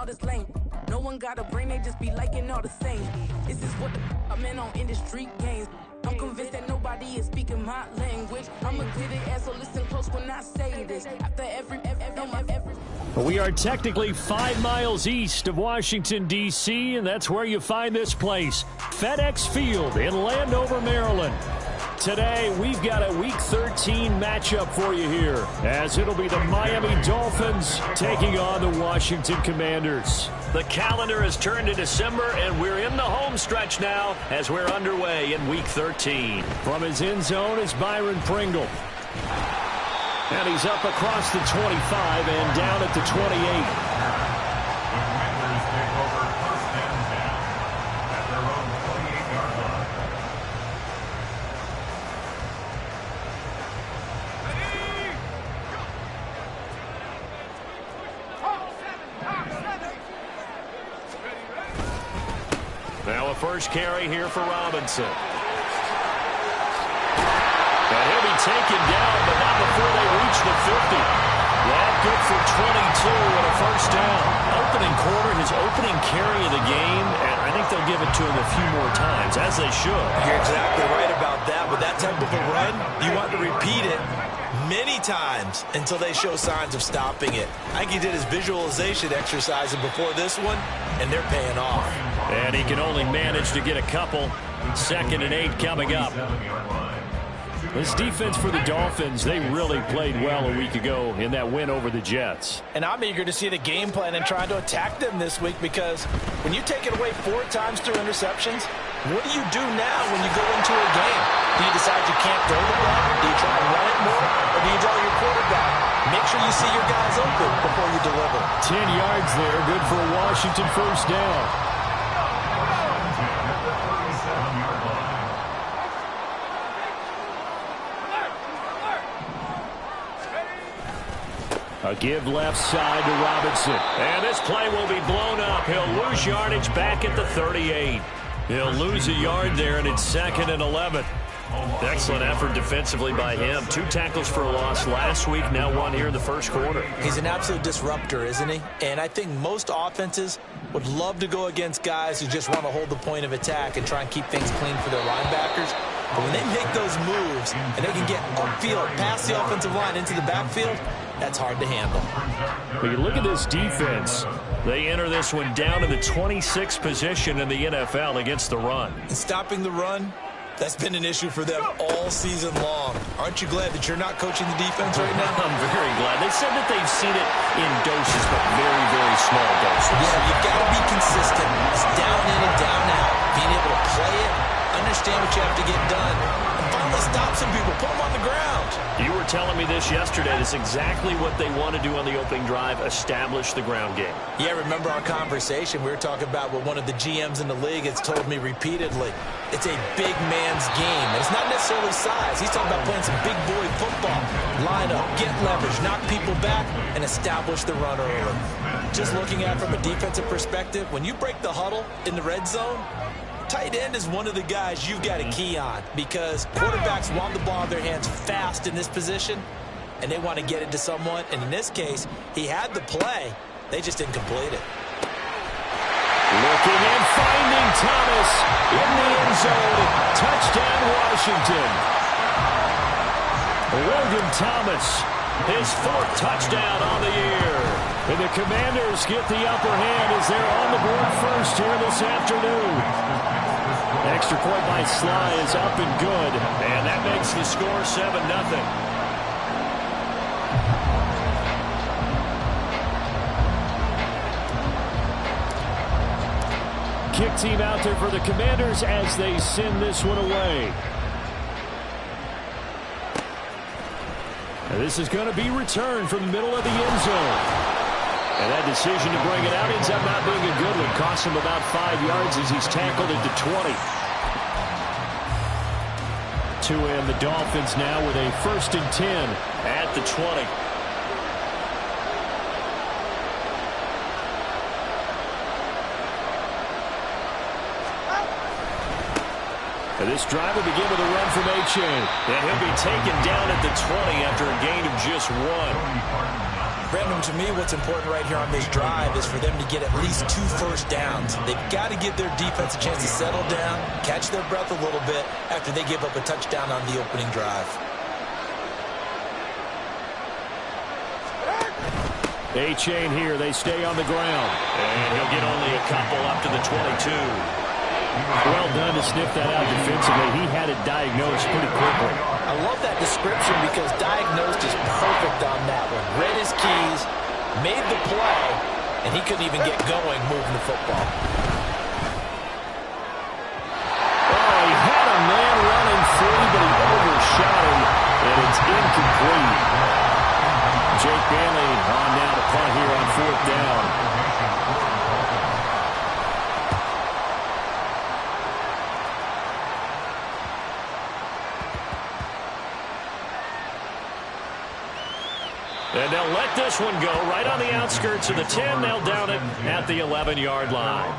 all this lame. No one got a brain, they just be liking all the same. This is what the I'm in on industry games. I'm convinced that nobody is speaking my language. I'm a good ass, so listen close when I say this. After every We are technically 5 miles east of Washington, D.C., and that's where you find this place, FedEx Field in Landover, Maryland. Today, we've got a Week 13 matchup for you here, as it'll be the Miami Dolphins taking on the Washington Commanders. The calendar has turned to December, and we're in the home stretch now as we're underway in Week 13. From his end zone is Byron Pringle. And he's up across the 25 and down at the 28. Now a first carry here for Robinson. And he'll be taken down, but not before they reach the 50. That good for 22 and a first down. Opening quarter, his opening carry of the game, and I think they'll give it to him a few more times, as they should. You're exactly right about that. With that type of a run, you want to repeat it many times until they show signs of stopping it. I think he did his visualization exercise before this one, and they're paying off. And he can only manage to get a couple. 2nd and 8 coming up. This defense for the Dolphins, they really played well a week ago in that win over the Jets. And I'm eager to see the game plan and trying to attack them this week, because when you take it away 4 times through interceptions, what do you do now when you go into a game? Do you decide you can't throw the ball? Do you try and run it more? Or do you tell your quarterback, make sure you see your guys open before you deliver? 10 yards there, good for a Washington first down. A give left side to Robinson. And this play will be blown up. He'll lose yardage back at the 38. He'll lose a yard there, and it's 2nd and 11. Excellent effort defensively by him. 2 tackles for a loss last week, now 1 here in the first quarter. He's an absolute disruptor, isn't he? And I think most offenses would love to go against guys who just want to hold the point of attack and try and keep things clean for their linebackers. But when they make those moves and they can get upfield, past the offensive line into the backfield, that's hard to handle. But you look at this defense. They enter this one down to the 26th position in the NFL against the run. And stopping the run, that's been an issue for them all season long. Aren't you glad that you're not coaching the defense right now? I'm very glad. They said that they've seen it in doses, but very, very small doses. Yeah, you've got to be consistent. It's down in and down out. Being able to play it, understand what you have to get done, and finally stop some people, put them on the ground. You were telling me this yesterday. That's exactly what they want to do on the opening drive, establish the ground game. Yeah, remember our conversation? We were talking about what one of the GMs in the league has told me repeatedly. It's a big man's game. And it's not necessarily size. He's talking about playing some big boy football. Line up, get leverage, knock people back, and establish the run early. Just looking at it from a defensive perspective, when you break the huddle in the red zone, tight end is one of the guys you've got to key on, because quarterbacks want the ball in their hands fast in this position, and they want to get it to someone. And in this case, he had the play. They just didn't complete it. Looking and finding Thomas in the end zone. Touchdown, Washington. Logan Thomas, his 4th touchdown on the year. And the Commanders get the upper hand as they're on the board first here this afternoon. Extra point by Sly is up and good, and that makes the score 7-0. Kick team out there for the Commanders as they send this one away. And this is going to be returned from the middle of the end zone. And that decision to bring it out ends up not being a good one. Costs him about 5 yards as he's tackled at the 20. And the Dolphins now with a 1st and 10 at the 20. And this drive will begin with a run from Achane. And he'll be taken down at the 20 after a gain of just 1. Brandon, to me, what's important right here on this drive is for them to get at least 2 first downs. They've got to give their defense a chance to settle down, catch their breath a little bit after they give up a touchdown on the opening drive. A-chain here. They stay on the ground. And he'll get only a couple up to the 22. Well done to sniff that out defensively. He had it diagnosed pretty quickly. I love that description because diagnosed is perfect on that one. Read his keys, made the play, and he couldn't even get going moving the football. Oh, he had a man running free, but he overshot him, and it's incomplete. Jake Bailey on now to punt here on 4th down. And they'll let this one go right on the outskirts of the 10. They'll down it at the 11-yard line.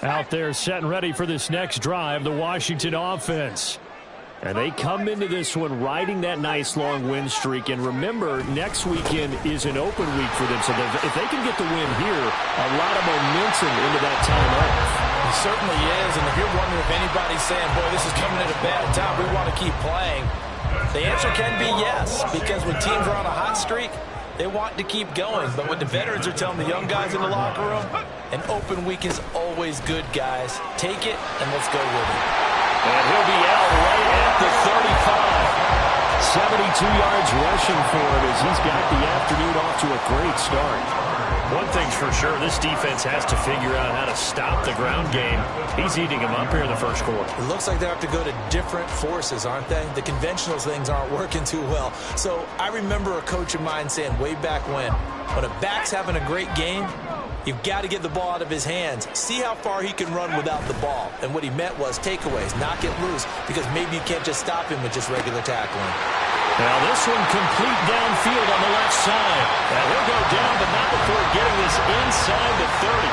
Out there set and ready for this next drive, the Washington offense. And they come into this one riding that nice long win streak. And remember, next weekend is an open week for them. So if they can get the win here, a lot of momentum into that time off. It certainly is. And if you're wondering if anybody's saying, boy, this is coming at a bad time, we want to keep playing, the answer can be yes. Because when teams are on a hot streak, they want to keep going. But what the veterans are telling the young guys in the locker room, an open week is always good, guys. Take it, and let's go with it. And he'll be out right at the 35. 72 yards rushing for him as he's got the afternoon off to a great start. One thing's for sure, this defense has to figure out how to stop the ground game. He's eating them up here in the first quarter. It looks like they have to go to different forces, aren't they? The conventional things aren't working too well. So I remember a coach of mine saying way back when a back's having a great game, you've got to get the ball out of his hands. See how far he can run without the ball. And what he meant was takeaways, not get loose, because maybe you can't just stop him with just regular tackling. Now this one complete downfield on the left side. Now he'll go down, but not before getting this inside the 30.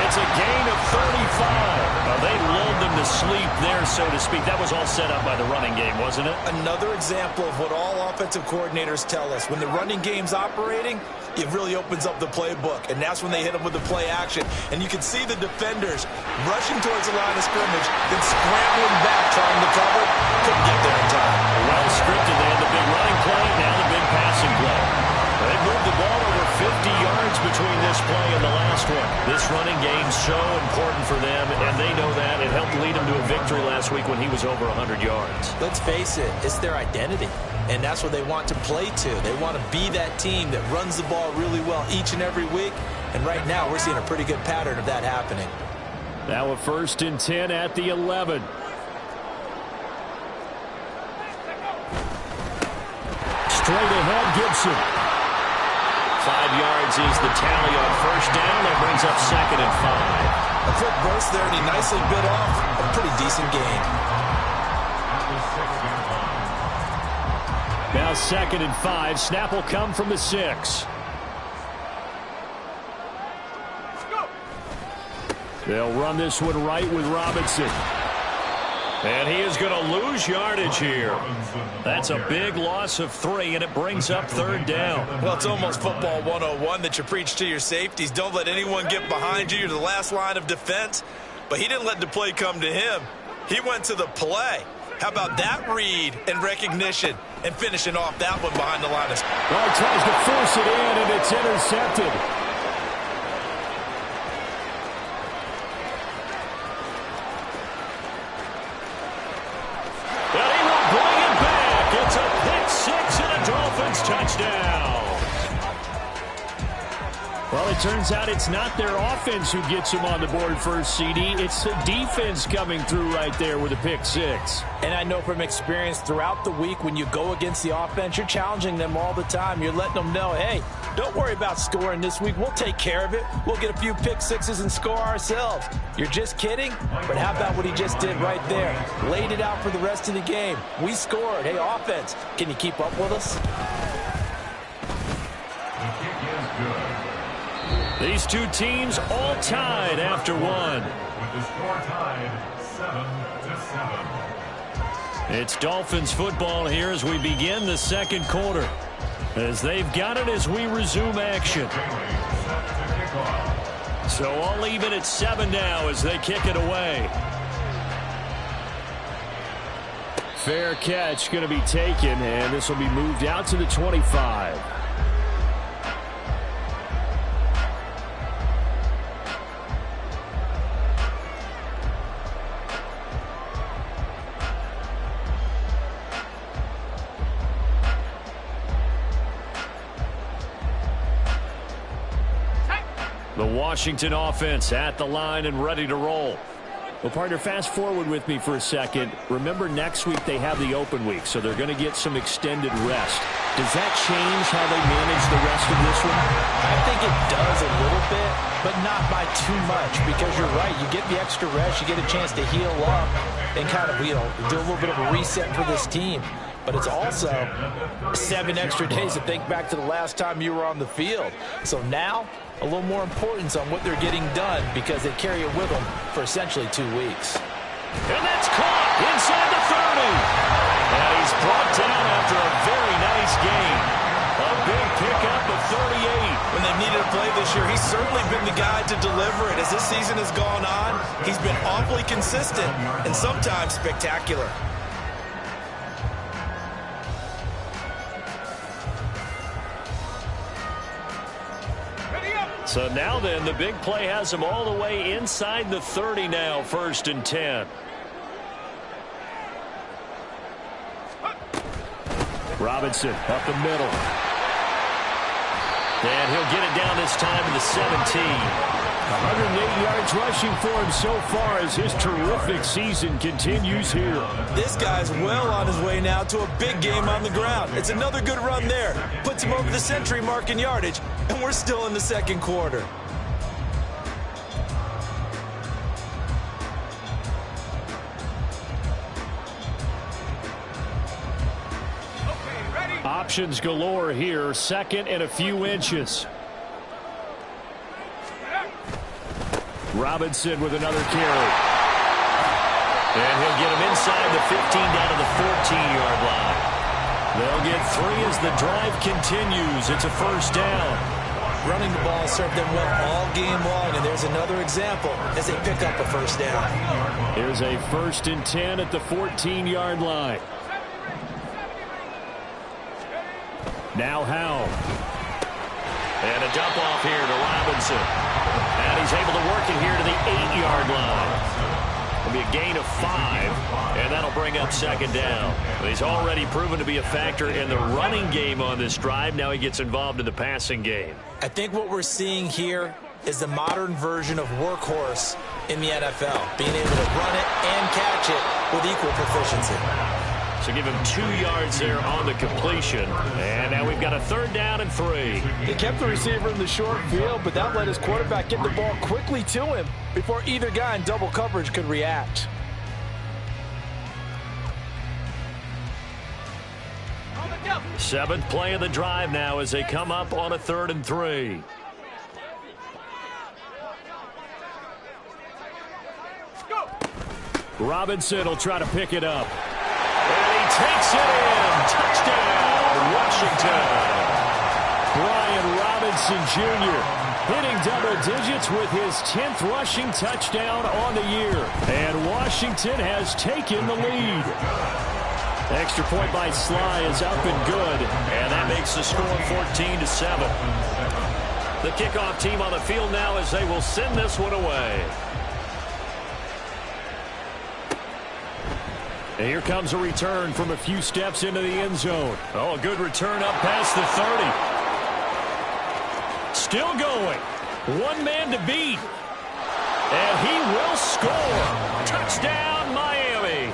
It's a gain of 35. They lulled them to sleep there, so to speak. That was all set up by the running game, wasn't it? Another example of what all offensive coordinators tell us. When the running game's operating, it really opens up the playbook, and that's when they hit them with the play action. And you can see the defenders rushing towards the line of scrimmage, then scrambling back, trying to cover. Couldn't get there in time. Well scripted. They had the big running play, now the big passing play. They moved the ball over 50 yards between this play and the last one. This running game's so important for them, and they know that. It helped lead them to a victory last week when he was over 100 yards. Let's face it, it's their identity, and that's what they want to play to. They want to be that team that runs the ball really well each and every week, and right now we're seeing a pretty good pattern of that happening. Now a 1st and 10 at the 11. Straight ahead, Gibson. 5 yards is the tally on 1st down. That brings up 2nd and 5. A quick burst there, and he nicely bit off a pretty decent gain. Now 2nd and 5. Snap will come from the 6. They'll run this one right with Robinson. And he is going to lose yardage here. That's a big loss of 3, and it brings up 3rd down. Well, it's almost football 101 that you preach to your safeties. Don't let anyone get behind you. You're the last line of defense. But he didn't let the play come to him. He went to the play. How about that read and recognition and finishing off that one behind the line of scrimmage? Well, he tries to force it in, and it's intercepted. Touchdown. Well, it turns out it's not their offense who gets them on the board first, CD. It's the defense coming through right there with a pick 6. And I know from experience throughout the week when you go against the offense, you're challenging them all the time. You're letting them know, hey, don't worry about scoring this week. We'll take care of it. We'll get a few pick 6s and score ourselves. You're just kidding? But how about what he just did right there? Laid it out for the rest of the game. We scored. Hey, offense, can you keep up with us? These two teams all tied after one. With the score tied 7-7. It's Dolphins football here as we begin the second quarter. As they've got it as we resume action. So all even at 7 now as they kick it away. Fair catch going to be taken, and this will be moved out to the 25. The Washington offense at the line and ready to roll. Well, partner, fast forward with me for a second. Remember, next week they have the open week, so they're going to get some extended rest. Does that change how they manage the rest of this one? I think it does a little bit, but not by too much, because you're right. You get the extra rest, you get a chance to heal up and kind of, do a little bit of a reset for this team. But it's also 7 extra days to think back to the last time you were on the field. So now, a little more importance on what they're getting done because they carry it with them for essentially 2 weeks. And that's caught inside the 30. And he's brought down after a very nice game. A big pickup of 38. When they've needed a play this year, he's certainly been the guy to deliver it. As this season has gone on, he's been awfully consistent and sometimes spectacular. So now then, the big play has him all the way inside the 30 now, 1st and 10. Robinson up the middle. And he'll get it down this time to the 17. 108 yards rushing for him so far as his terrific season continues here. This guy's well on his way now to a big game on the ground. It's another good run there. Puts him over the century mark in yardage, and we're still in the second quarter. Options galore here, 2nd and a few inches. Robinson with another carry. And he'll get him inside the 15 down to the 14-yard line. They'll get 3 as the drive continues. It's a 1st down. Running the ball served them well all game long, and there's another example as they pick up a 1st down. Here's a 1st and 10 at the 14-yard line. Now Howell. And a dump off here to Robinson. And he's able to work it here to the 8-yard line. It'll be a gain of 5, and that'll bring up 2nd down. He's already proven to be a factor in the running game on this drive. Now he gets involved in the passing game. I think what we're seeing here is the modern version of workhorse in the NFL, being able to run it and catch it with equal proficiency. So give him 2 yards there on the completion. And now we've got a 3rd down and 3. He kept the receiver in the short field, but that let his quarterback get the ball quickly to him before either guy in double coverage could react. Seventh play of the drive now as they come up on a 3rd and 3. Robinson will try to pick it up. And he takes it in. Touchdown, Washington. Brian Robinson Jr. hitting double digits with his 10th rushing touchdown on the year. And Washington has taken the lead. Extra point by Sly is up and good. And that makes the score 14-7. The kickoff team on the field now as they will send this one away. And here comes a return from a few steps into the end zone. Oh, a good return up past the 30. Still going. One man to beat. And he will score. Touchdown, Miami.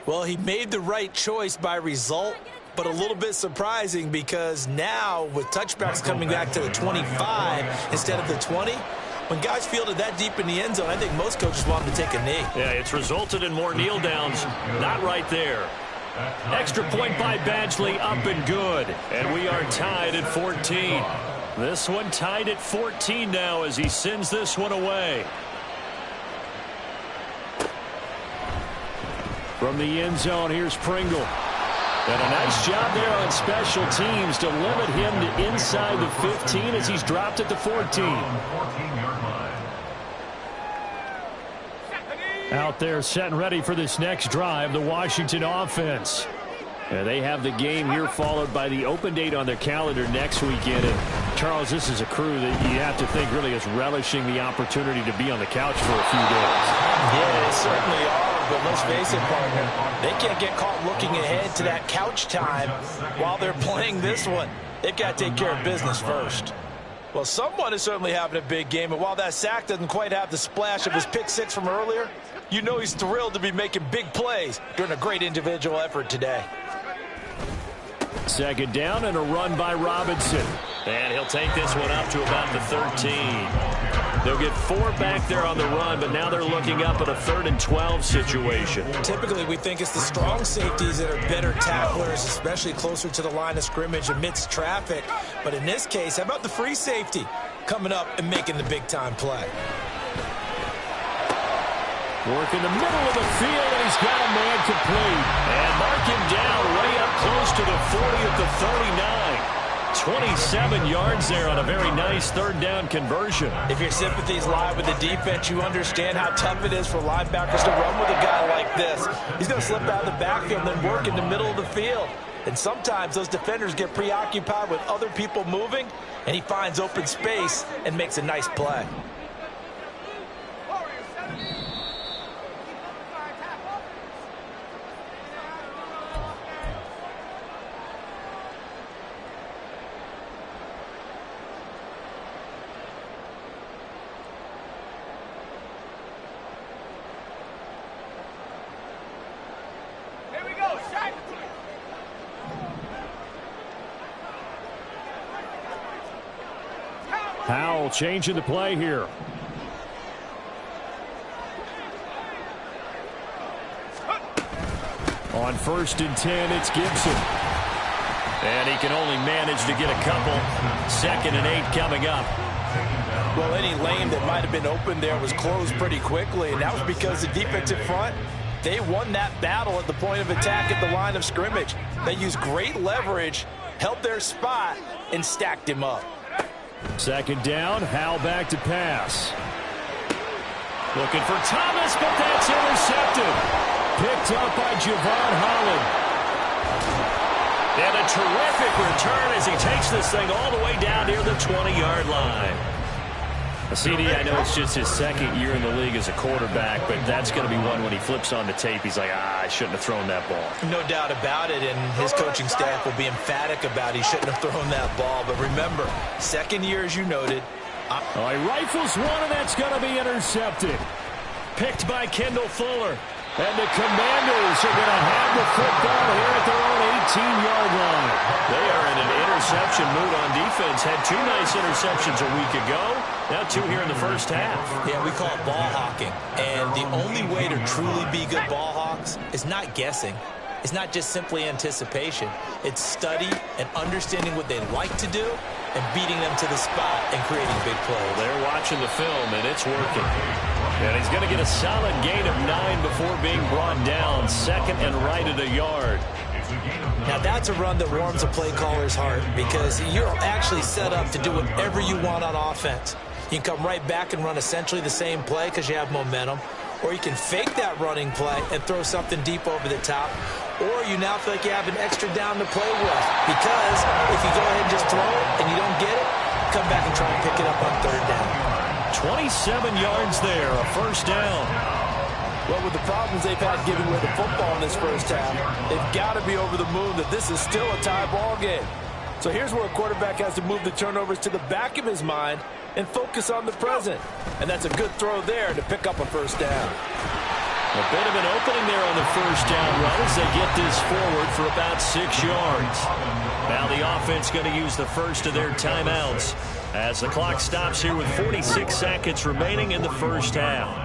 Well, he made the right choice by result, but a little bit surprising because now with touchbacks coming back to the 25 instead of the 20, when guys fielded that deep in the end zone, I think most coaches want them to take a knee. Yeah, it's resulted in more kneel downs. Not right there. Extra point by Badgley, up and good. And we are tied at 14. This one tied at 14 now as he sends this one away. From the end zone, here's Pringle. And a nice job there on special teams to limit him to inside the 15 as he's dropped at the 14. Out there set and ready for this next drive, the Washington offense. And they have the game here followed by the open date on their calendar next weekend. And Charles, this is a crew that you have to think really is relishing the opportunity to be on the couch for a few days. Yeah, they certainly are. But let's face it, partner, they can't get caught looking ahead to that couch time while they're playing this one. They've got to take care of business first. Well, someone is certainly having a big game, and while that sack doesn't quite have the splash of his pick six from earlier, you know he's thrilled to be making big plays during a great individual effort today. Second down and a run by Robinson. And he'll take this one up to about the 13. They'll get 4 back there on the run, but now they're looking up at a 3rd and 12 situation. Typically, we think it's the strong safeties that are better tacklers, especially closer to the line of scrimmage amidst traffic. But in this case, how about the free safety coming up and making the big-time play? Work in the middle of the field, and he's got a man complete. And mark him down way up close to the 40 at the 39. 27 yards there on a very nice 3rd down conversion. If your sympathies lie with the defense, you understand how tough it is for linebackers to run with a guy like this. He's going to slip out of the backfield and then work in the middle of the field. And sometimes those defenders get preoccupied with other people moving, and he finds open space and makes a nice play. Howell changing the play here. On 1st and 10, it's Gibson. And he can only manage to get a couple. 2nd and 8 coming up. Well, any lane that might have been open there was closed pretty quickly, and that was because the defensive front, they won that battle at the point of attack at the line of scrimmage. They used great leverage, held their spot, and stacked him up. 2nd down, Howell back to pass. Looking for Thomas, but that's intercepted. Picked up by Javon Holland. And a terrific return as he takes this thing all the way down near the 20-yard line. CD, I know it's just his 2nd year in the league as a quarterback, but that's going to be one when he flips on the tape. He's like, I shouldn't have thrown that ball. No doubt about it, and his coaching staff will be emphatic about he shouldn't have thrown that ball. But remember, 2nd year, as you noted. He rifles one, and that's going to be intercepted. Picked by Kendall Fuller. And the Commanders are going to have the football here at their own 18-yard line. They are in an interception mood on defense. Had 2 nice interceptions a week ago. Now 2 here in the first half. Yeah, we call it ball hawking. And the only way to truly be good ball hawks is not guessing. It's not just simply anticipation. It's study and understanding what they like to do and beating them to the spot and creating big plays. They're watching the film, and it's working. And he's going to get a solid gain of 9 before being brought down. 2nd and right at a yard. Now that's a run that warms a play caller's heart because you're actually set up to do whatever you want on offense. You can come right back and run essentially the same play because you have momentum. Or you can fake that running play and throw something deep over the top. Or you now feel like you have an extra down to play with. Because if you go ahead and just throw it and you don't get it, come back and try and pick it up on 3rd down. 27 yards there, a 1st down. Well, with the problems they've had giving away the football in this first half, they've got to be over the moon that this is still a tie ball game. So here's where a quarterback has to move the turnovers to the back of his mind and focus on the present. And that's a good throw there to pick up a 1st down. A bit of an opening there on the 1st down run as they get this forward for about 6 yards. Now the offense going to use the first of their timeouts as the clock stops here with 46 seconds remaining in the first half.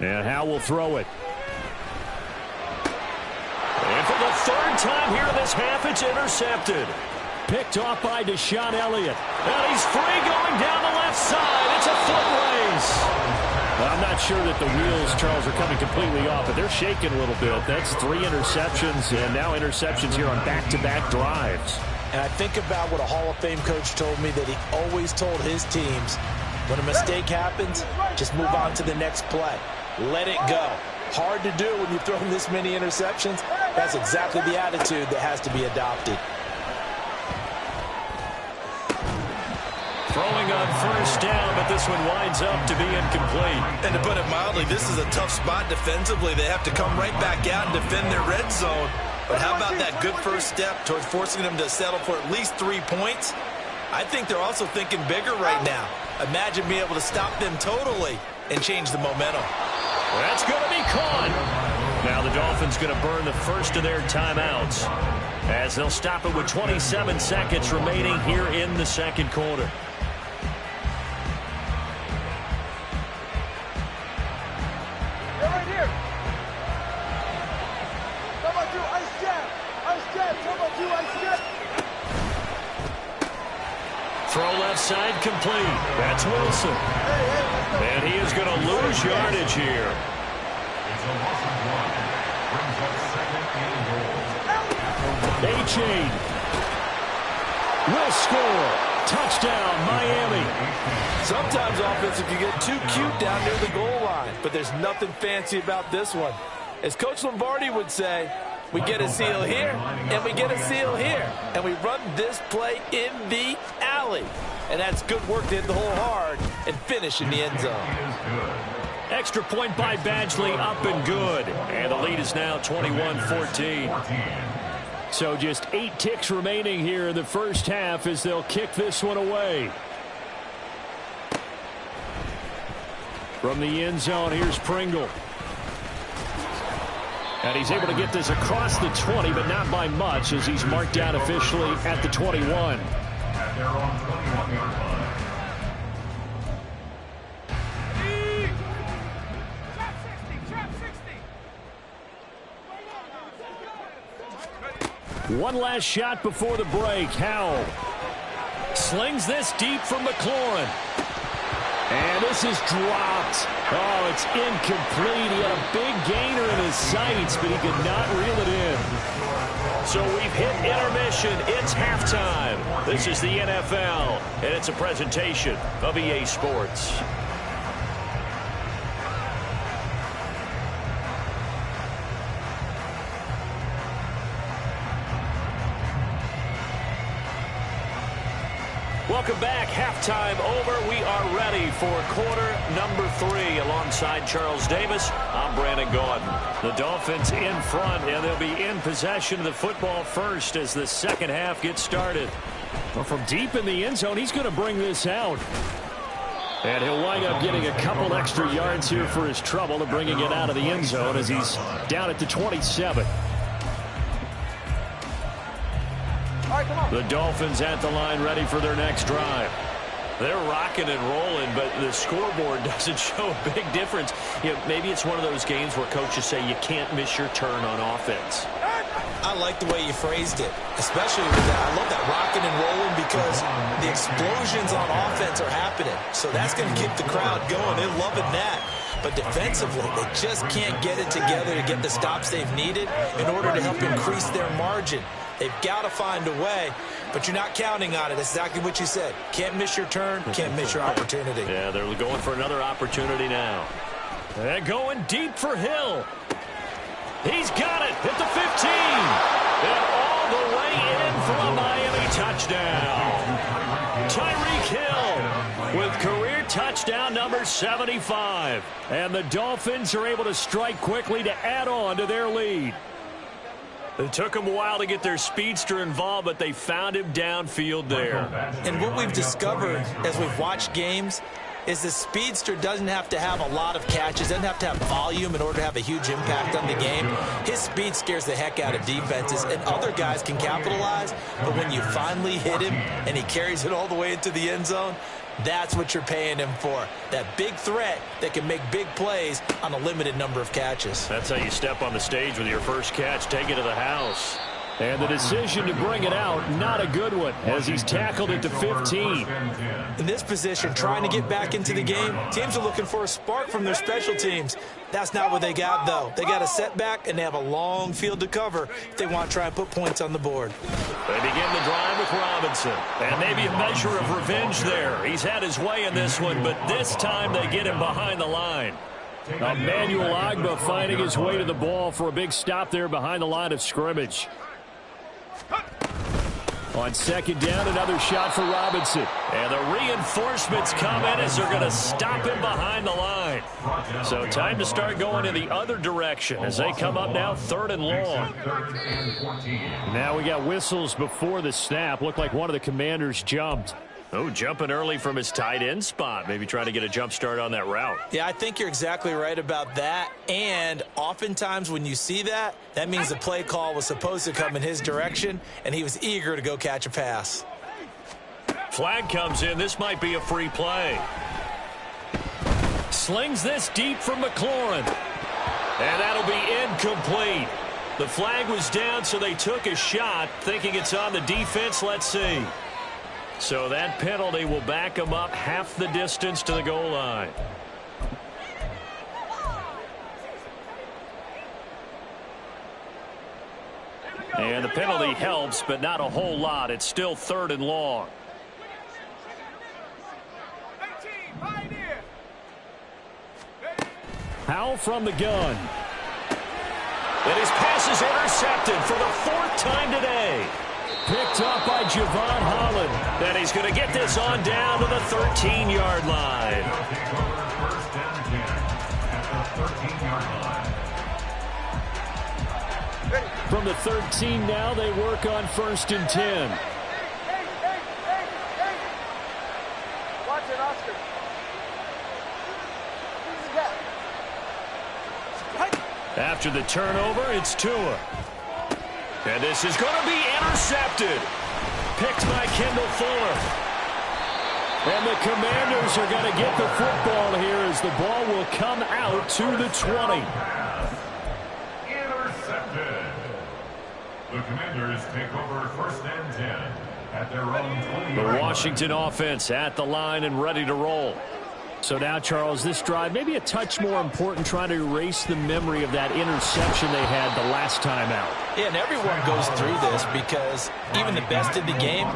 And Howell will throw it. this half, it's intercepted. Picked off by Deshaun Elliott. And he's free going down the left side. It's a foot race. Well, I'm not sure that the wheels, Charles, are coming completely off, but they're shaking a little bit. That's 3 interceptions, and now interceptions here on back-to-back drives. And I think about what a Hall of Fame coach told me, that he always told his teams, when a mistake happens, just move on to the next play. Let it go. Hard to do when you've thrown this many interceptions. That's exactly the attitude that has to be adopted. Throwing on first down, but this one winds up to be incomplete. And to put it mildly, this is a tough spot defensively. They have to come right back out and defend their red zone. But how about that good first step towards forcing them to settle for at least 3 points? I think they're also thinking bigger right now. Imagine being able to stop them totally and change the momentum. That's going to be caught. Now the Dolphins going to burn the first of their timeouts as they'll stop it with 27 seconds remaining here in the second quarter. Throw left side complete. That's Wilson. And he is going to lose yardage here. A-Chain will score. Touchdown, Miami. Sometimes offensive can get too cute down near the goal line, but there's nothing fancy about this one. As Coach Lombardi would say, we get a seal here, and we get a seal here. And we run this play in the alley. And that's good work to hit the hole hard and finish in the end zone. Extra point by Badgley, up and good. And the lead is now 21-14. So just 8 ticks remaining here in the first half as they'll kick this one away. From the end zone, here's Pringle. And he's able to get this across the 20, but not by much, as he's marked down officially at the 21. At their own 21-yard line. One last shot before the break. Howell slings this deep from McLaurin. And this is dropped. Oh, it's incomplete. He had a big gainer in his sights, but he could not reel it in. So we've hit intermission. It's halftime. This is the NFL, and it's a presentation of EA Sports. Welcome back. Halftime over. We are ready for quarter number 3. Alongside Charles Davis, I'm Brandon Gaudin. The Dolphins in front, and they'll be in possession of the football first as the second half gets started. Well, from deep in the end zone, he's going to bring this out. And he'll wind up getting a couple extra yards here for his trouble to bringing it out of the end zone as he's down at the 27. The Dolphins at the line ready for their next drive. They're rocking and rolling, but the scoreboard doesn't show a big difference. You know, maybe it's one of those games where coaches say you can't miss your turn on offense. I like the way you phrased it, especially with that. I love that rocking and rolling because the explosions on offense are happening. So that's going to keep the crowd going. They're loving that. But defensively, they just can't get it together to get the stops they've needed in order to help increase their margin. They've got to find a way, but you're not counting on it. That's exactly what you said. Can't miss your turn, can't miss your opportunity. Yeah, they're going for another opportunity now. They're going deep for Hill. He's got it at the 15. And all the way in for a Miami touchdown. Tyreek Hill with career touchdown number 75. And the Dolphins are able to strike quickly to add on to their lead. It took them a while to get their speedster involved, but they found him downfield there. And what we've discovered as we've watched games is the speedster doesn't have to have a lot of catches, doesn't have to have volume in order to have a huge impact on the game. His speed scares the heck out of defenses, and other guys can capitalize, but when you finally hit him and he carries it all the way into the end zone, that's what you're paying him for. That big threat that can make big plays on a limited number of catches. That's how you step on the stage with your first catch. Take it to the house. And the decision to bring it out, not a good one, as he's tackled it to 15. In this position, trying to get back into the game, teams are looking for a spark from their special teams. That's not what they got, though. They got a setback, and they have a long field to cover if they want to try and put points on the board. They begin the drive with Robinson. And maybe a measure of revenge there. He's had his way in this one, but this time they get him behind the line. Emmanuel Ogbah finding his way to the ball for a big stop there behind the line of scrimmage. On second down, another shot for Robinson. And the reinforcements come in as they're going to stop him behind the line. So time to start going in the other direction as they come up now 3rd and long. Now we got whistles before the snap. Looked like one of the Commanders jumped. Oh, jumping early from his tight end spot. Maybe trying to get a jump start on that route. Yeah, I think you're exactly right about that. And oftentimes when you see that, that means the play call was supposed to come in his direction, and he was eager to go catch a pass. Flag comes in. This might be a free play. Slings this deep from McLaurin. And that'll be incomplete. The flag was down, so they took a shot, thinking it's on the defense. Let's see. So that penalty will back them up half the distance to the goal line. And the penalty helps, but not a whole lot. It's still 3rd and long. Howell from the gun. And his pass is intercepted for the 4th time today. Picked up by Javon Holland. And he's going to get this on down to the 13-yard line. From the 13 now, they work on 1st and 10. Watch it, Oscar. After the turnover, it's Tua. And this is going to be intercepted. Picked by Kendall Fuller. And the Commanders are going to get the football here as the ball will come out to the 20. Intercepted. The Commanders take over 1st and 10 at their own 20. The Washington offense at the line and ready to roll. So now, Charles, this drive maybe a touch more important, trying to erase the memory of that interception they had the last time out. Yeah, and everyone goes through this because even the best in the game,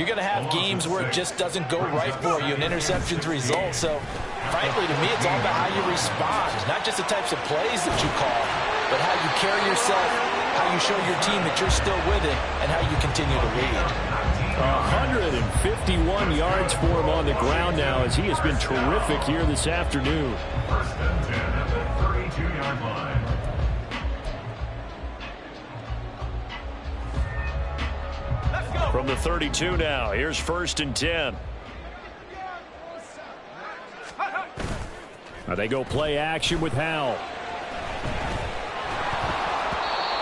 you're going to have games where it just doesn't go right for you, and interceptions result. So, frankly, to me, it's all about how you respond, not just the types of plays that you call, but how you carry yourself, how you show your team that you're still with it, and how you continue to lead. 151 yards for him on the ground now as he has been terrific here this afternoon. 1st and 10 at the 32-yard line. From the 32 now, here's 1st and 10. Now they go play action with Howell.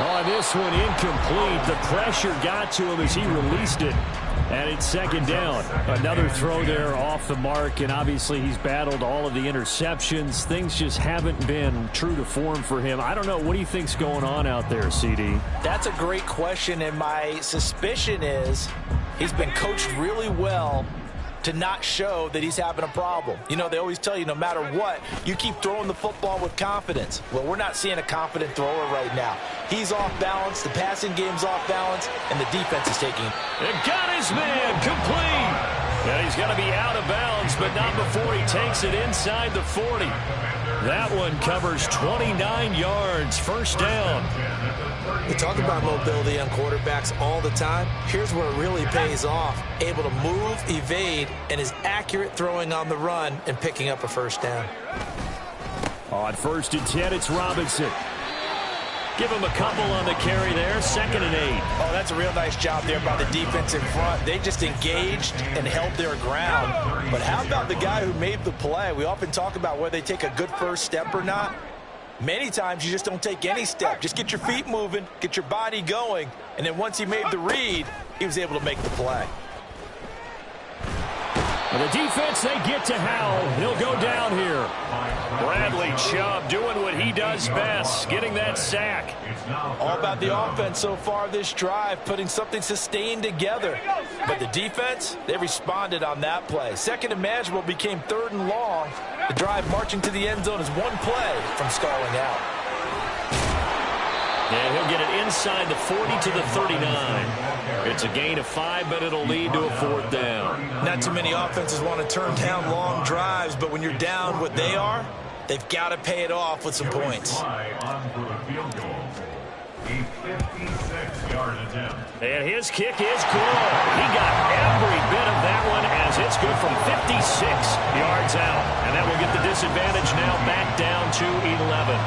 On this one, incomplete. The pressure got to him as he released it. And it's 2nd down. Another throw there off the mark, and obviously he's battled all of the interceptions. Things just haven't been true to form for him. I don't know. What do you think's going on out there, CD? That's a great question, and my suspicion is he's been coached really well to not show that he's having a problem. You know, they always tell you no matter what, you keep throwing the football with confidence. Well, we're not seeing a confident thrower right now. He's off balance, the passing game's off balance, and the defense is taking. And got his man complete. And he's going to be out of bounds, but not before he takes it inside the 40. That one covers 29 yards, 1st down. We talk about mobility on quarterbacks all the time. Here's where it really pays off. Able to move, evade, and is accurate throwing on the run and picking up a 1st down. On 1st and 10, it's Robinson. Give him a couple on the carry there, 2nd and 8. Oh, that's a real nice job there by the defense in front. They just engaged and held their ground. But how about the guy who made the play? We often talk about whether they take a good first step or not. Many times you just don't take any step. Just get your feet moving, get your body going, and then once he made the read, he was able to make the play. And the defense, they get to Howell. He'll go down here. Bradley Chubb doing what he does best, getting that sack. All about the offense so far this drive, putting something sustained together. But the defense, they responded on that play. Second and manageable became 3rd and long. The drive marching to the end zone is one play from stalling out. And he'll get it inside the 40 to the 39. It's a gain of 5, but it'll lead to a 4th down. Not too many offenses want to turn down long drives, but when you're down what they are, they've got to pay it off with some points. And his kick is good. He got every bit of that one as it's good from 56 yards out. And that will get the disadvantage now back down to 11.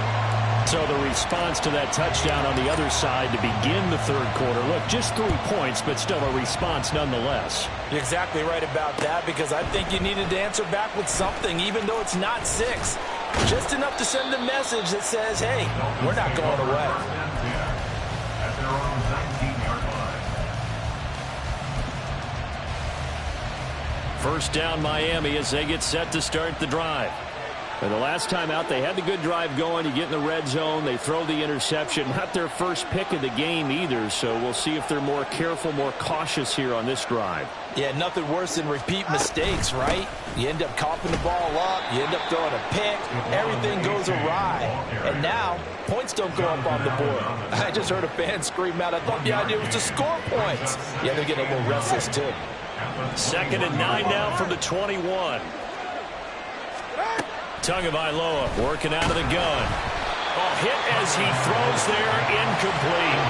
So the response to that touchdown on the other side to begin the 3rd quarter. Look, just 3 points, but still a response nonetheless. You're exactly right about that, because I think you needed to answer back with something, even though it's not 6. Just enough to send a message that says, hey, we're not going away. At their own 19-yard line. First down Miami as they get set to start the drive. And the last time out, they had the good drive going. You get in the red zone, they throw the interception. Not their first pick of the game either, so we'll see if they're more careful, more cautious here on this drive. Yeah, nothing worse than repeat mistakes, right? You end up coughing the ball up, you end up throwing a pick, everything goes awry. And now, points don't go up on the board. I just heard a fan scream out, I thought the idea was to score points. Yeah, they're getting a little restless too. 2nd and 9 now from the 21. Tagovailoa working out of the gun. Hit as he throws there, incomplete.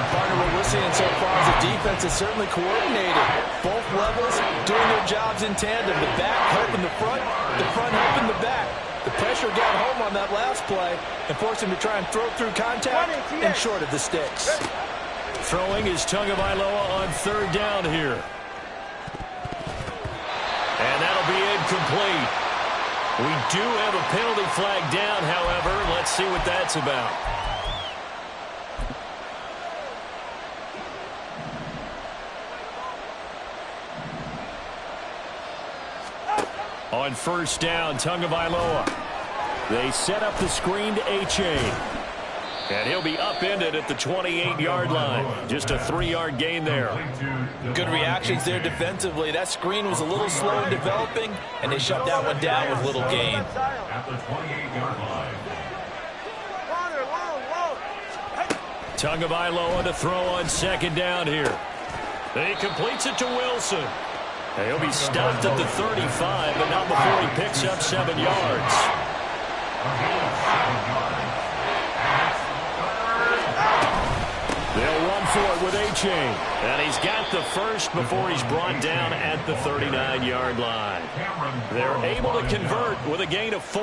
Partner, what we're seeing so far is the defense is certainly coordinated. Both levels doing their jobs in tandem. The back helping the front helping the back. The pressure got home on that last play and forced him to try and throw through contact and short of the sticks. Throwing is Tagovailoa on 3rd down here. And that'll be incomplete. We do have a penalty flag down, however. Let's see what that's about. On 1st down, Tagovailoa. They set up the screen to H.A. And he'll be upended at the 28-yard line. Just a 3-yard gain there. Good reactions there defensively. That screen was a little slow in developing, and they shut that one down with little gain. At the 28-yard line. Tagovailoa to throw on 2nd down here. He completes it to Wilson. And he'll be stopped at the 35, but not before he picks up 7 yards. They'll run for it with H.A. And he's got the first before he's brought down at the 39-yard line. They're able to convert with a gain of 4.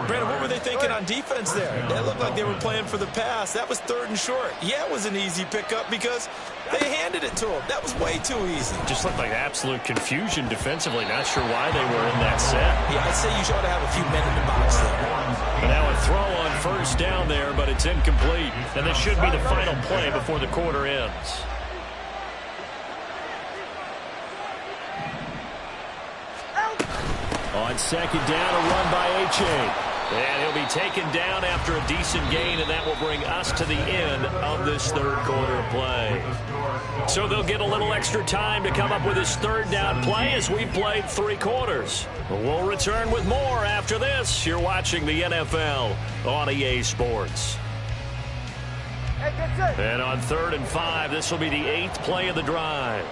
Brandon, what were they thinking on defense there? That looked like they were playing for the pass. That was 3rd and short. Yeah, it was an easy pickup because they handed it to him. That was way too easy. Just looked like absolute confusion defensively. Not sure why they were in that set. Yeah, I'd say you ought to have a few men in the box there. And now a throw on 1st down there, but it's incomplete. And this should be the final play before the quarter ends. On 2nd down, a run by H.A. And he'll be taken down after a decent gain, and that will bring us to the end of this 3rd quarter of play. So they'll get a little extra time to come up with his 3rd down play as we played 3 quarters. We'll return with more after this. You're watching the NFL on EA Sports. And on 3rd and 5, this will be the 8th play of the drive.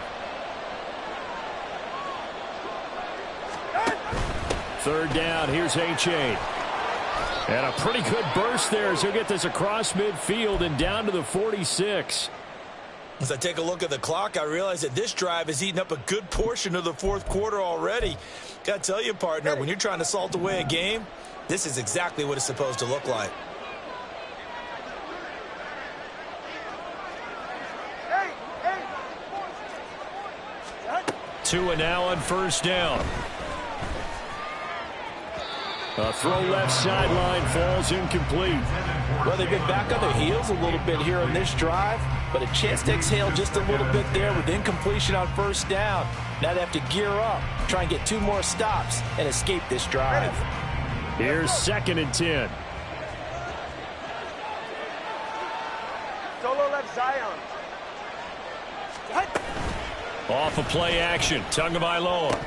3rd down, here's H.A. And a pretty good burst there as he'll get this across midfield and down to the 46. As I take a look at the clock, I realize that this drive has eaten up a good portion of the 4th quarter already. Got to tell you, partner, when you're trying to salt away a game, this is exactly what it's supposed to look like. Tua now on 1st down. A throw left sideline falls incomplete. Well, they've been back on their heels a little bit here on this drive, but a chance to exhale just a little bit there with incompletion on 1st down. Now they have to gear up, try and get 2 more stops, and escape this drive. Here's 2nd and 10. Solo left Zion. Off of play action. Tagovailoa.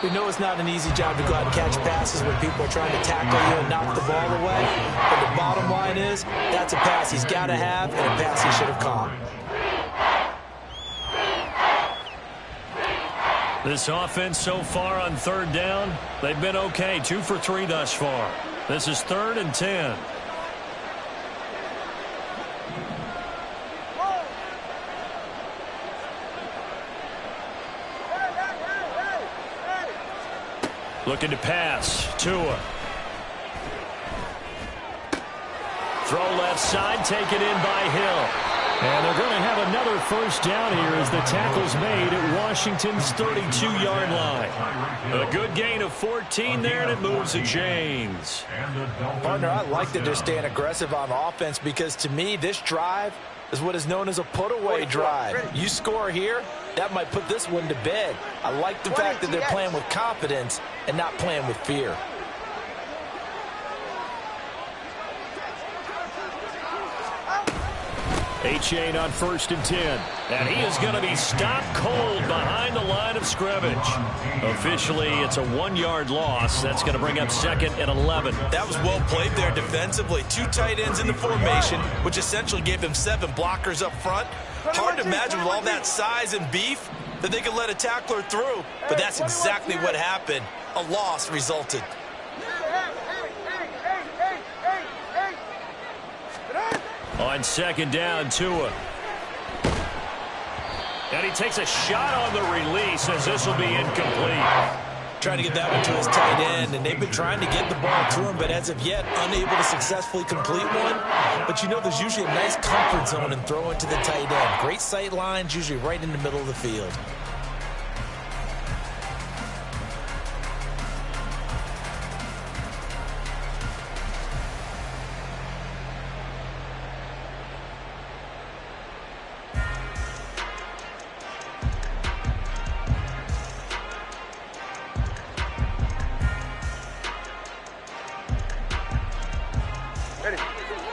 We know it's not an easy job to go out and catch passes when people are trying to tackle you and knock the ball away. But the bottom line is, that's a pass he's got to have and a pass he should have caught. This offense so far on 3rd down, they've been okay. 2 for 3 thus far. This is 3rd and 10. Looking to pass. Tua. Throw left side, taken in by Hill. And they're going to have another 1st down here as the tackle's made at Washington's 32-yard line. A good gain of 14 there, and it moves the chains. Partner, I like that they're staying aggressive on offense because, to me, this drive is what is known as a put-away drive. You score here, that might put this one to bed. I like the fact that they're playing with confidence and not playing with fear. Achane on 1st and 10. And he is going to be stopped cold behind the line of scrimmage. Officially, it's a 1-yard loss. That's going to bring up 2nd and 11. That was well played there defensively. 2 tight ends in the formation, which essentially gave them 7 blockers up front. Hard to imagine with all that size and beef that they could let a tackler through, but that's exactly what happened. A loss resulted. On 2nd down, Tua. And he takes a shot on the release as this will be incomplete. Trying to get that one to his tight end, and they've been trying to get the ball to him, but as of yet, unable to successfully complete one. But you know there's usually a nice comfort zone in throwing to the tight end. Great sight lines, usually right in the middle of the field.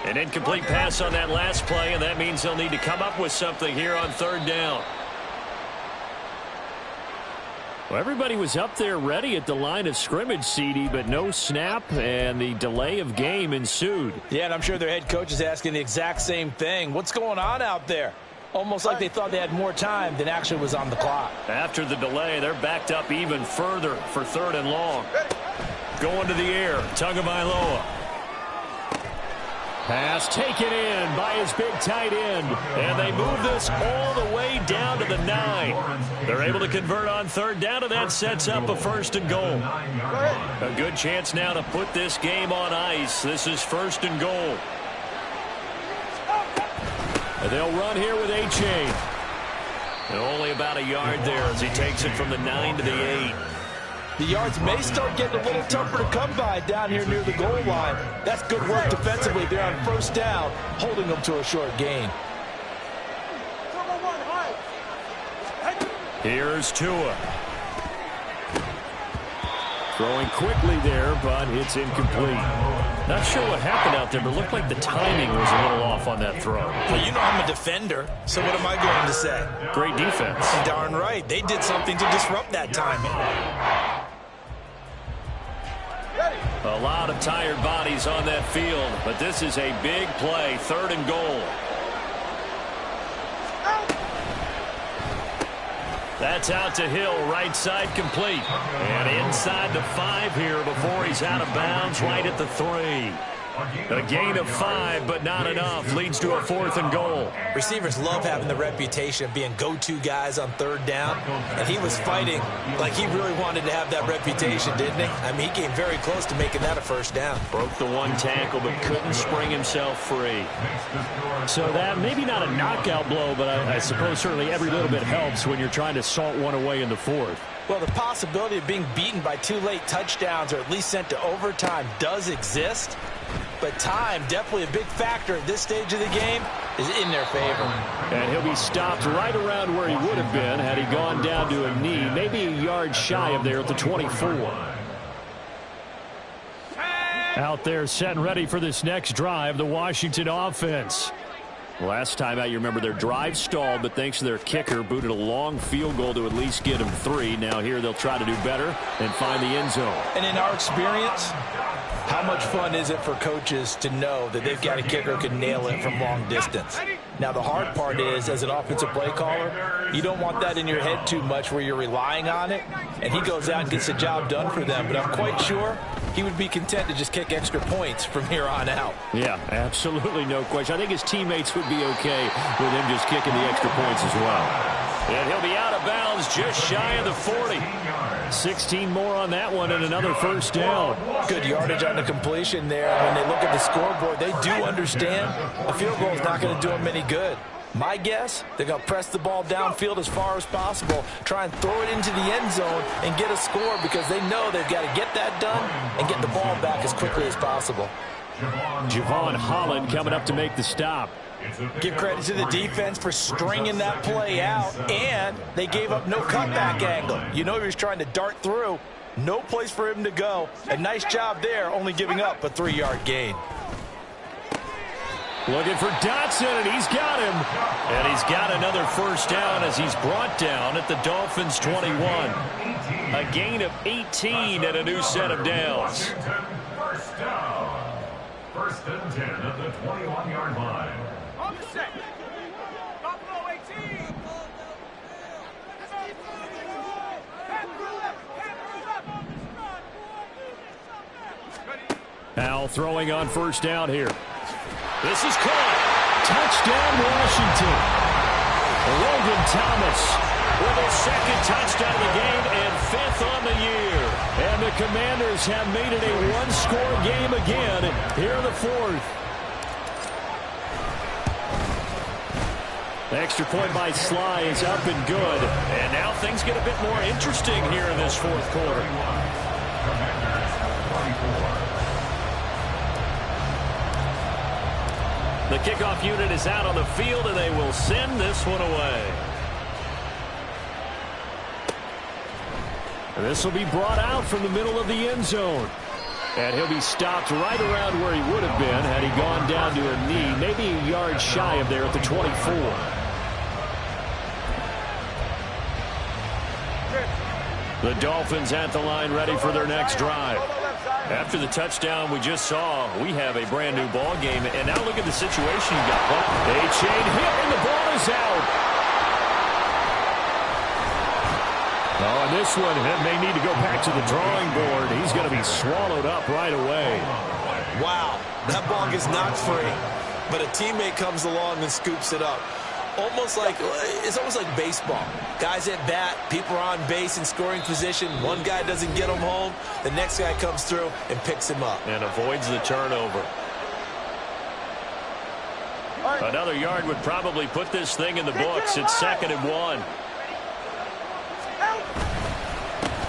An incomplete pass on that last play, and that means they'll need to come up with something here on 3rd down. Well, everybody was up there ready at the line of scrimmage, CD, but no snap, and the delay of game ensued. Yeah, and I'm sure their head coach is asking the exact same thing. What's going on out there? Almost like they thought they had more time than actually was on the clock. After the delay, they're backed up even further for 3rd and long. Going to the air, Tagovailoa. Pass taken in by his big tight end. And they move this all the way down to the 9. They're able to convert on 3rd down, and that sets up a 1st and goal. A good chance now to put this game on ice. This is 1st and goal. And they'll run here with Achane. And only about a yard there as he takes it from the 9 to the 8. The yards may start getting a little tougher to come by down here near the goal line. That's good work defensively there on 1st down, holding them to a short gain. Here's Tua. Throwing quickly there, but it's incomplete. Not sure what happened out there, but it looked like the timing was a little off on that throw. Well, you know I'm a defender, so what am I going to say? Great defense. Darn right. They did something to disrupt that timing. A lot of tired bodies on that field, but this is a big play, 3rd and goal. That's out to Hill, right side complete. And inside the 5 here before he's out of bounds, right at the 3. A gain of 5, but not enough. Leads to a 4th and goal. Receivers love having the reputation of being go-to guys on 3rd down, and he was fighting like he really wanted to have that reputation, didn't he? I mean, he came very close to making that a 1st down. Broke the 1 tackle, but couldn't spring himself free. So that, maybe not a knockout blow, but I suppose certainly every little bit helps when you're trying to salt one away in the 4th. Well, the possibility of being beaten by 2 late touchdowns or at least sent to overtime does exist. but time, definitely a big factor at this stage of the game, is in their favor. And he'll be stopped right around where he would have been had he gone down to a knee, maybe a yard shy of there at the 24. Out there set and ready for this next drive, the Washington offense. Last time out, you remember their drive stalled, but thanks to their kicker, booted a long field goal to at least get them 3. Now here they'll try to do better and find the end zone. And in our experience, how much fun is it for coaches to know that they've got a kicker who can nail it from long distance? Now, the hard part is, as an offensive play caller, you don't want that in your head too much where you're relying on it, and he goes out and gets the job done for them. But I'm quite sure he would be content to just kick extra points from here on out. Yeah, absolutely no question. I think his teammates would be okay with him just kicking the extra points as well. And he'll be out of bounds just shy of the 40. 16 more on that one and another first down. Good yardage on the completion there. When they look at the scoreboard, they do understand a field goal is not going to do them any good. My guess, they're going to press the ball downfield as far as possible, try and throw it into the end zone and get a score because they know they've got to get that done and get the ball back as quickly as possible. Javon Holland coming up to make the stop. Give credit to the defense for stringing that play out, and they gave up no cutback angle. You know he was trying to dart through. No place for him to go. A nice job there, only giving up a 3-yard gain. Looking for Dotson, and he's got him. And he's got another first down as he's brought down at the Dolphins' 21. A gain of 18 and a new set of downs. First down. First and 10 at the 21-yard line. On the set. Buffalo 18. Powell throwing on first down here. This is caught. Touchdown, Washington. Logan Thomas with a second touchdown of the game and 5th on the year. And the Commanders have made it a one-score game again here in the 4th. The extra point by Sly is up and good. And now things get a bit more interesting here in this 4th quarter. The kickoff unit is out on the field, and they will send this one away. This will be brought out from the middle of the end zone. And he'll be stopped right around where he would have been had he gone down to a knee, maybe a yard shy of there at the 24. The Dolphins at the line ready for their next drive. After the touchdown we just saw, we have a brand new ball game. And now look at the situation you got. A chain hit and the ball is out. Oh, and this one may need to go back to the drawing board. He's going to be swallowed up right away. Wow, that ball gets knocked free, but a teammate comes along and scoops it up. It's almost like baseball. Guys at bat, people are on base in scoring position. One guy doesn't get him home. The next guy comes through and picks him up. And avoids the turnover. Another yard would probably put this thing in the books. It's 2nd and 1.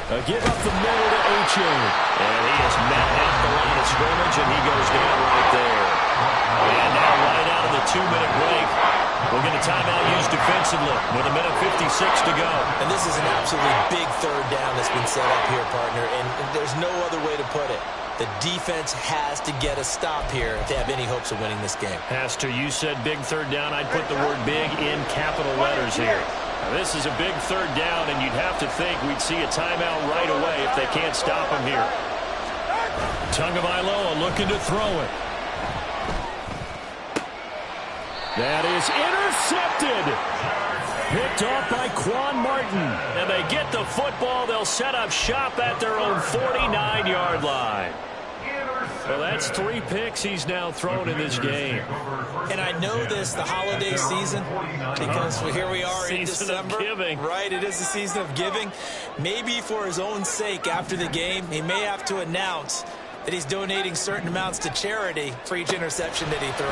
A give up the middle to H.A. And he is met at the line of scrimmage, and he goes down right there. And now right out of the 2-minute break, we'll get a timeout used defensively with 1:56 to go. And this is an absolutely big 3rd down that's been set up here, partner, and there's no other way to put it. The defense has to get a stop here if they have any hopes of winning this game. Pastor, you said big 3rd down. I'd put the word big in capital letters here. Now, this is a big 3rd down, and you'd have to think we'd see a timeout right away if they can't stop him here. Tagovailoa looking to throw it. That is intercepted. Picked off by Quan Martin. And they get the football. They'll set up shop at their own 49-yard line. Well, that's 3 picks he's now thrown in this game. And I know this, the holiday season, because here we are in December. Season of giving. Right, it is the season of giving. Maybe for his own sake after the game, he may have to announce that he's donating certain amounts to charity for each interception that he threw.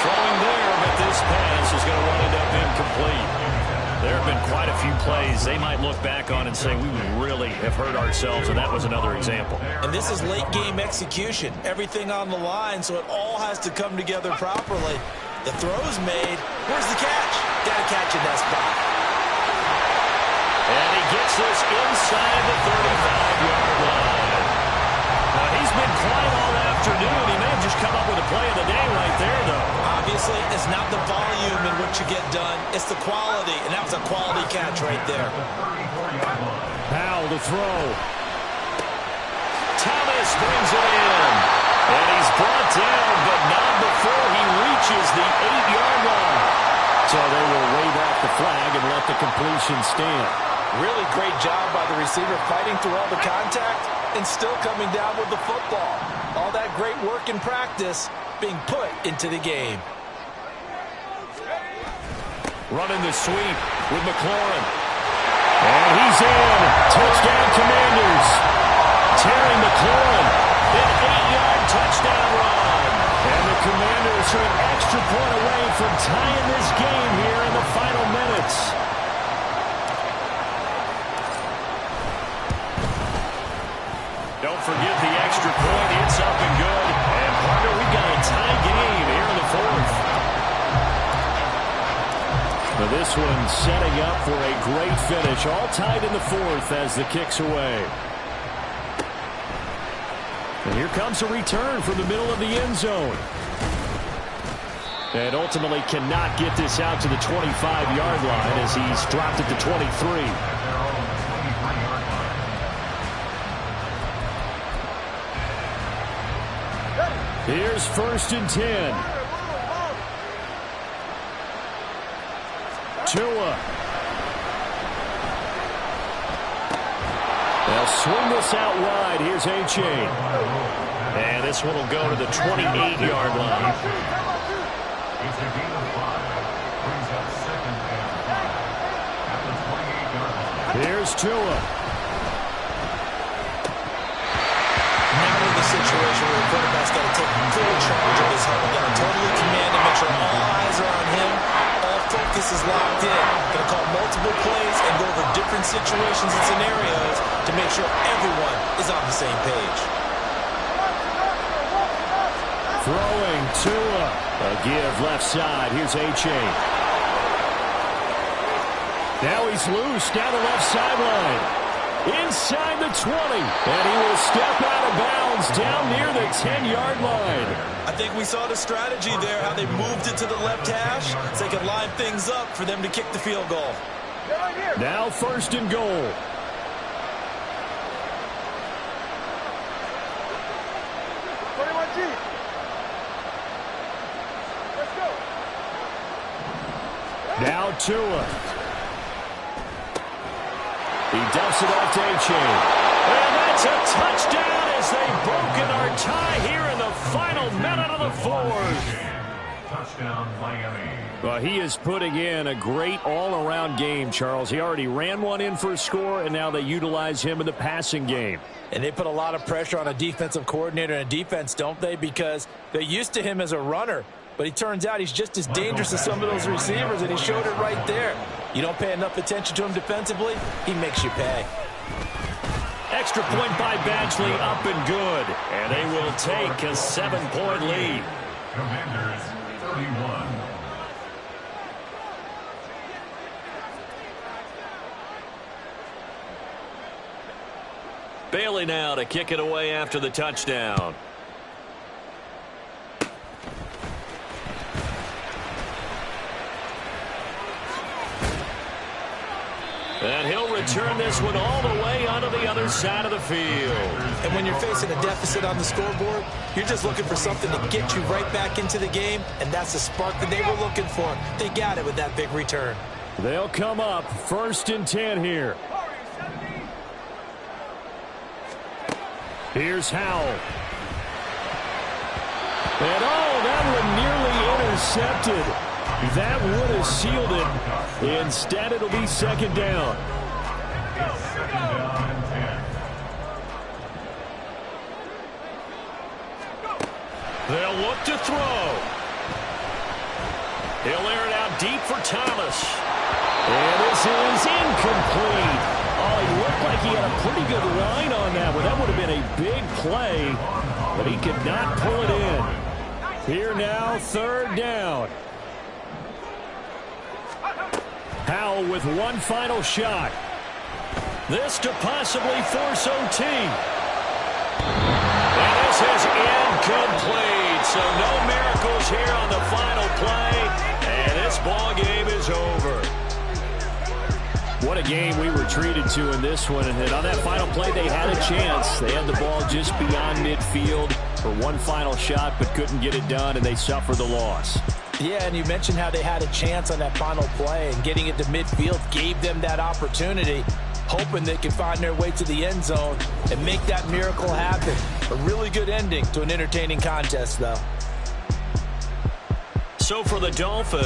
Throwing there, but this pass is going to wind up incomplete. There have been quite a few plays they might look back on and say, we really have hurt ourselves, and that was another example. And this is late-game execution. Everything on the line, so it all has to come together properly. The throw's made. Where's the catch? Got to catch in that spot. And he gets this inside the 35-yard line. Now, he's been quiet all afternoon. He may have just come up with a play of the day right there, though. Obviously, it's not the volume in which you get done. It's the quality, and that was a quality catch right there. Powell to throw. Thomas brings it in. And he's brought down, but not before he reaches the 8-yard line. So they will wave off the flag and let the completion stand. Really great job by the receiver fighting through all the contact and still coming down with the football. All that great work in practice being put into the game. Running the sweep with McLaurin. And he's in. Touchdown, Commanders. Terry McLaurin, an 8-yard touchdown run. And the Commanders are an extra point away from tying this game here in the final minutes. Don't forget the extra point. It's up and good. And, partner, we've got a tie game here in the fourth. Now this one setting up for a great finish. All tied in the fourth as the kick's away. And here comes a return from the middle of the end zone. And ultimately cannot get this out to the 25-yard line as he's dropped it to 23. Here's 1st and 10. Tua. They'll swing this out wide. Here's A-Chain. And this one will go to the 28-yard line. It's a gain of 5. Brings up 2nd and 5 at the 28-yard line. Here's Tua. Now we're in the situation where the quarterback's got to take full charge of his help. Got to totally command and make sure all eyes are on him. All focus is locked in. Going to call multiple plays and go over different situations and scenarios to make sure everyone is on the same page. Throwing Tua. A give left side. Here's A-Chain. Now he's loose down the left sideline. Inside the 20. And he will step out of bounds down near the 10-yard line. I think we saw the strategy there, how they moved it to the left hash so they could line things up for them to kick the field goal. Now 1st and goal. Now Tua. He dumps it off to A-Chain. And that's a touchdown as they've broken our tie here in the final minute of the fourth. Touchdown, Miami. Well, he is putting in a great all-around game, Charles. He already ran one in for a score, and now they utilize him in the passing game. And they put a lot of pressure on a defensive coordinator and a defense, don't they? Because they're used to him as a runner. But he turns out he's just as dangerous as some of those receivers, and he showed it right there. You don't pay enough attention to him defensively, he makes you pay. Extra point by Badgley, up and good. And they will take a 7-point lead. Commanders 31. Bailey now to kick it away after the touchdown. And he'll return this one all the way onto the other side of the field. And when you're facing a deficit on the scoreboard, you're just looking for something to get you right back into the game, and that's the spark that they were looking for. They got it with that big return. They'll come up 1st and 10 here. Here's Howell. And that one nearly intercepted. That would have sealed it. Instead, it'll be 2nd down. It's 2nd down and 10. They'll look to throw. He'll air it out deep for Thomas. And this is incomplete. Oh, he looked like he had a pretty good line on that one. That would have been a big play, but he could not pull it in. Here now, third down. Howell with one final shot. This to possibly force OT. And this is incomplete. So no miracles here on the final play. And this ball game is over. What a game we were treated to in this one. And on that final play, they had a chance. They had the ball just beyond midfield for one final shot, but couldn't get it done, and they suffered the loss. Yeah, and you mentioned how they had a chance on that final play, and getting it to midfield gave them that opportunity, hoping they could find their way to the end zone and make that miracle happen. A really good ending to an entertaining contest, though. So for the Dolphins,